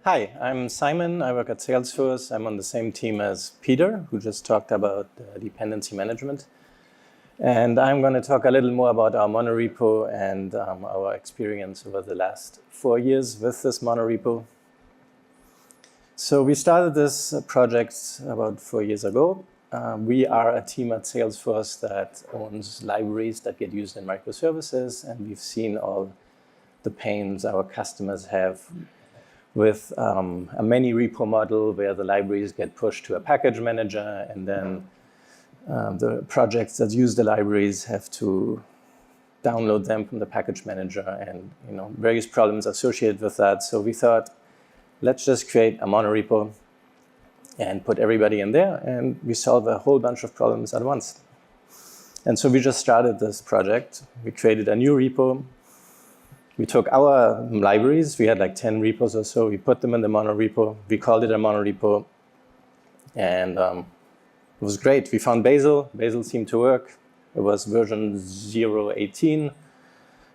Hi, I'm Simon. I work at Salesforce. I'm on the same team as Peter, who just talked about dependency management. And I'm going to talk a little more about our monorepo and our experience over the last 4 years with this monorepo. So we started this project about 4 years ago. We are a team at Salesforce that owns libraries that get used in microservices, and we've seen all the pains our customers have with a many repo model where the libraries get pushed to a package manager, and then the projects that use the libraries have to download them from the package manager, and various problems associated with that. So we thought, let's just create a monorepo and put everybody in there, and we solve a whole bunch of problems at once. And so we just started this project. We created a new repo. We took our libraries, we had like 10 repos or so, we put them in the monorepo, we called it a monorepo, and it was great. We found Bazel seemed to work. It was version 0.18,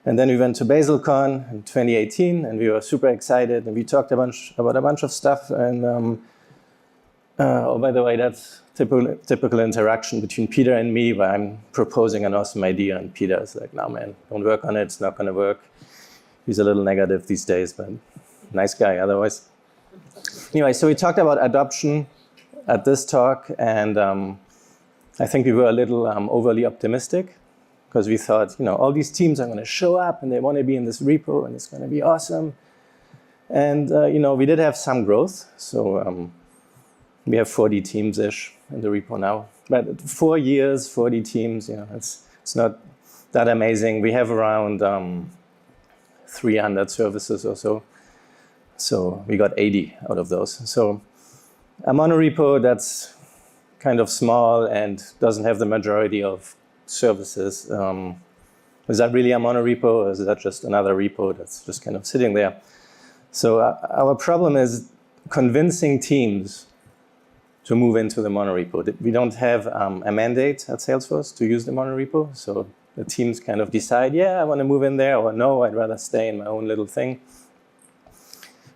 and then we went to BazelCon in 2018, and we were super excited, and we talked about a bunch of stuff, and oh, by the way, that's typical interaction between Peter and me, where I'm proposing an awesome idea, and Peter is like, no man, don't work on it, it's not gonna work. He's a little negative these days, but nice guy otherwise. Anyway, so we talked about adoption at this talk, and I think we were a little overly optimistic because we thought, all these teams are going to show up and they want to be in this repo and it's going to be awesome. And, we did have some growth. So we have 40 teams-ish in the repo now. But 4 years, 40 teams, it's not that amazing. We have around 300 services or so. So we got 80 out of those. So a monorepo that's kind of small and doesn't have the majority of services. Is that really a monorepo, or is that just another repo that's just kind of sitting there? So our problem is convincing teams to move into the monorepo. We don't have a mandate at Salesforce to use the monorepo. So the teams kind of decide, yeah, I want to move in there, or no, I'd rather stay in my own little thing.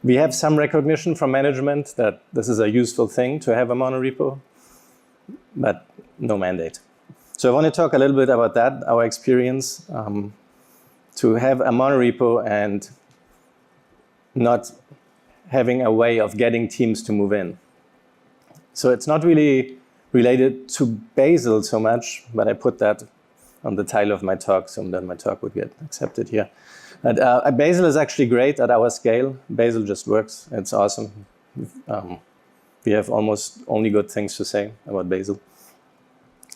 We have some recognition from management that this is a useful thing to have a monorepo, but no mandate. So I want to talk a little bit about that, our experience to have a monorepo and not having a way of getting teams to move in. So it's not really related to Bazel so much, but I put that on the title of my talk, so then my talk would get accepted here. But Bazel is actually great at our scale. Bazel just works. It's awesome. We have almost only good things to say about Bazel.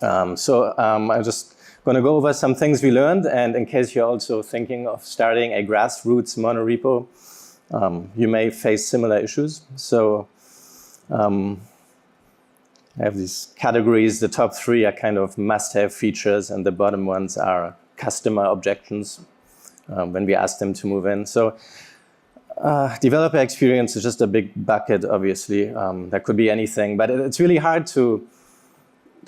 I'm just going to go over some things we learned, and in case you're also thinking of starting a grassroots monorepo, you may face similar issues. So I have these categories. The top 3 are kind of must-have features, and the bottom ones are customer objections when we ask them to move in. So developer experience is just a big bucket, obviously. That could be anything, but it's really hard to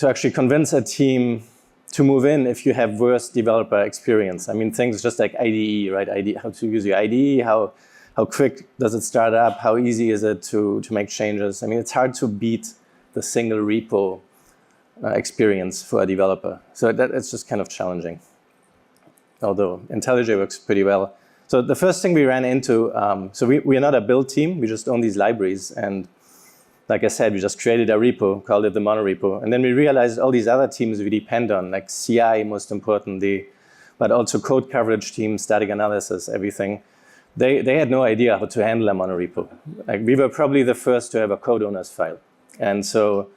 actually convince a team to move in if you have worse developer experience. I mean, things just like IDE, right? How to use your IDE, how quick does it start up, how easy is it to make changes. I mean, it's hard to beat the single repo experience for a developer. So it's just kind of challenging, although IntelliJ works pretty well. So the first thing we ran into, so we are not a build team, we just own these libraries. And like I said, we just created a repo, called it the monorepo. And then we realized all these other teams we depend on, like CI most importantly, but also code coverage teams, static analysis, everything. They had no idea how to handle a monorepo. Like, we were probably the first to have a code owner's file. And so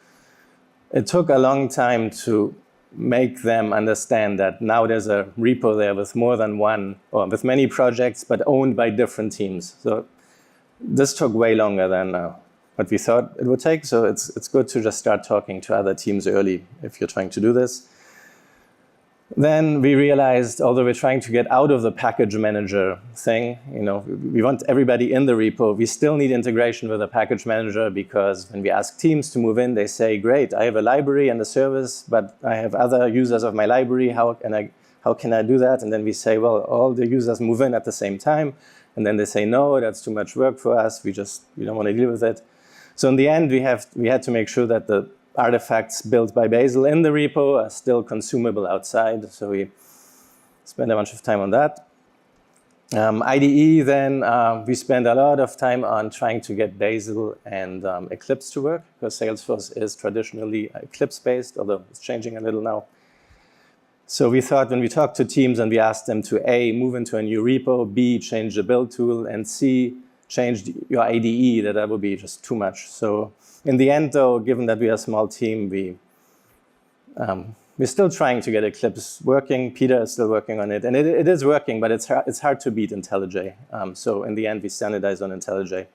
it took a long time to make them understand that now there's a repo there with more than one, or with many projects, but owned by different teams. So this took way longer than what we thought it would take. So it's good to just start talking to other teams early if you're trying to do this. Then we realized, although we're trying to get out of the package manager thing, we want everybody in the repo, we still need integration with a package manager, because when we ask teams to move in, they say, great, I have a library and a service, but I have other users of my library. How can I how can I do that? And then we say, well, all the users move in at the same time. And then they say, no, that's too much work for us. We don't want to deal with it. So in the end, we had to make sure that the artifacts built by Bazel in the repo are still consumable outside. So we spent a bunch of time on that. IDE, then we spend a lot of time on trying to get Bazel and Eclipse to work, because Salesforce is traditionally Eclipse-based, although it's changing a little now. So we thought when we talked to teams and we asked them to A, move into a new repo, B, change the build tool, and C, change your IDE, that would be just too much. So in the end, though, given that we are a small team, we're still trying to get Eclipse working. Peter is still working on it. And it is working, but it's hard to beat IntelliJ. So in the end, we standardized on IntelliJ.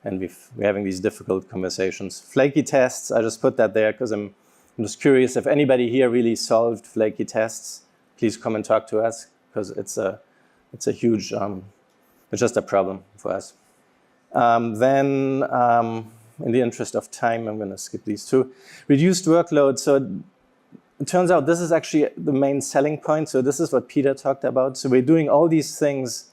And we're having these difficult conversations. Flaky tests, I just put that there because I'm just curious if anybody here really solved flaky tests. Please come and talk to us, because it's a huge, it's just a problem for us. Then, in the interest of time, I'm going to skip these two. Reduced workload. So it turns out this is actually the main selling point. So this is what Peter talked about. So we're doing all these things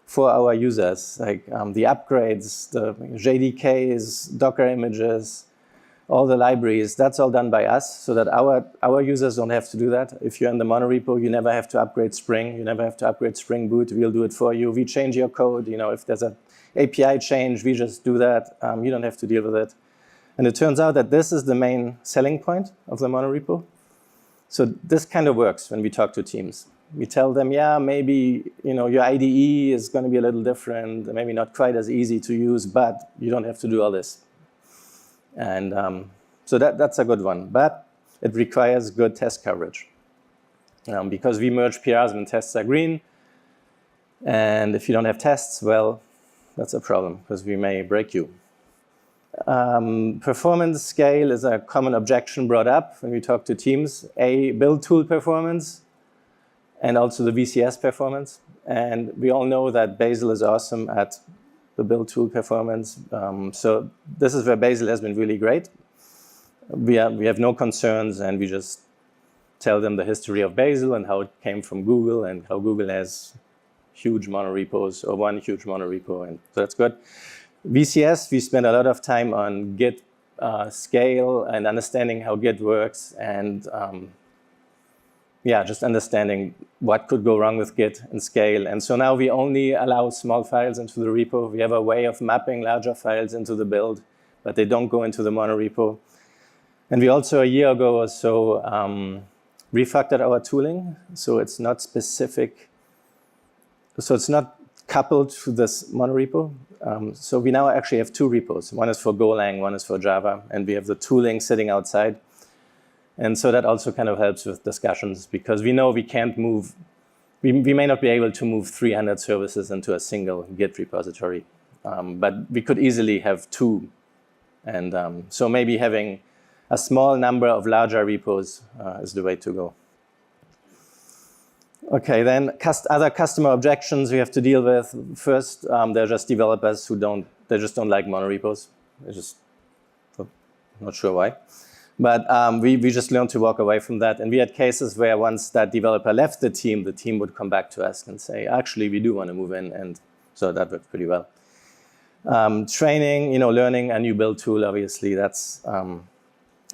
for our users, like the upgrades, the JDKs, Docker images, all the libraries. That's all done by us, so that our users don't have to do that. If you're in the monorepo, you never have to upgrade Spring. You never have to upgrade Spring Boot. We'll do it for you. We change your code. If there's an API change, we just do that. You don't have to deal with it. And it turns out that this is the main selling point of the monorepo. So this kind of works when we talk to teams. We tell them, yeah, maybe your IDE is going to be a little different, maybe not quite as easy to use, but you don't have to do all this. And so that's a good one. But it requires good test coverage. Because we merge PRs when tests are green. And if you don't have tests, well, that's a problem, because we may break you. Performance scale is a common objection brought up when we talk to teams. A, build tool performance, and also the VCS performance. And we all know that Bazel is awesome at the build tool performance. So this is where Bazel has been really great. We have no concerns, and we just tell them the history of Bazel and how it came from Google and how Google has huge monorepos, or one huge monorepo, and so that's good. VCS, we spend a lot of time on Git scale and understanding how Git works, and just understanding what could go wrong with Git and scale. And so now we only allow small files into the repo. We have a way of mapping larger files into the build, but they don't go into the monorepo. And we also, a year ago or so, refactored our tooling, so it's not specific. So it's not coupled to this monorepo. So we now actually have two repos. One is for Golang, one is for Java, and we have the tooling sitting outside. And so that also kind of helps with discussions, because we know we can't move, we may not be able to move 300 services into a single Git repository, but we could easily have two. And so maybe having a small number of larger repos is the way to go. Okay, then other customer objections we have to deal with. First, they're just developers who they just don't like monorepos. They're just not sure why. But we just learned to walk away from that. And we had cases where once that developer left the team would come back to us and say, actually, we do want to move in. And so that worked pretty well. Training, learning a new build tool, obviously,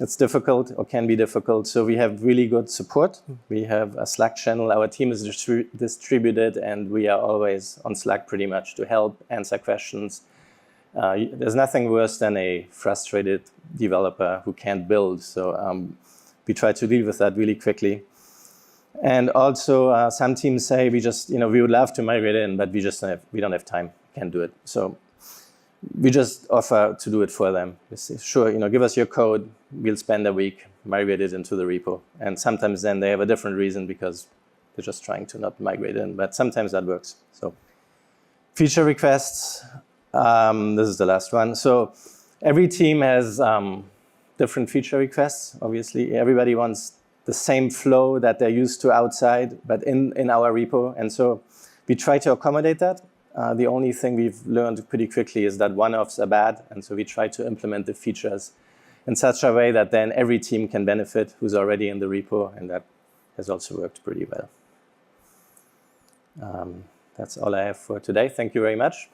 it's difficult, or can be difficult. So we have really good support. We have a Slack channel. Our team is distributed, and we are always on Slack pretty much to help, answer questions. There's nothing worse than a frustrated developer who can't build. So we try to deal with that really quickly. And also, some teams say we would love to migrate in, but we don't have time, can't do it. So we just offer to do it for them. We say, sure, give us your code. We'll spend a week, migrate it into the repo. And sometimes then they have a different reason, because they're just trying to not migrate in. But sometimes that works. So feature requests. This is the last one. So every team has different feature requests. Obviously, everybody wants the same flow that they're used to outside, but in our repo. And so we try to accommodate that. The only thing we've learned pretty quickly is that one-offs are bad, and so we try to implement the features in such a way that then every team can benefit who's already in the repo, and that has also worked pretty well. That's all I have for today. Thank you very much.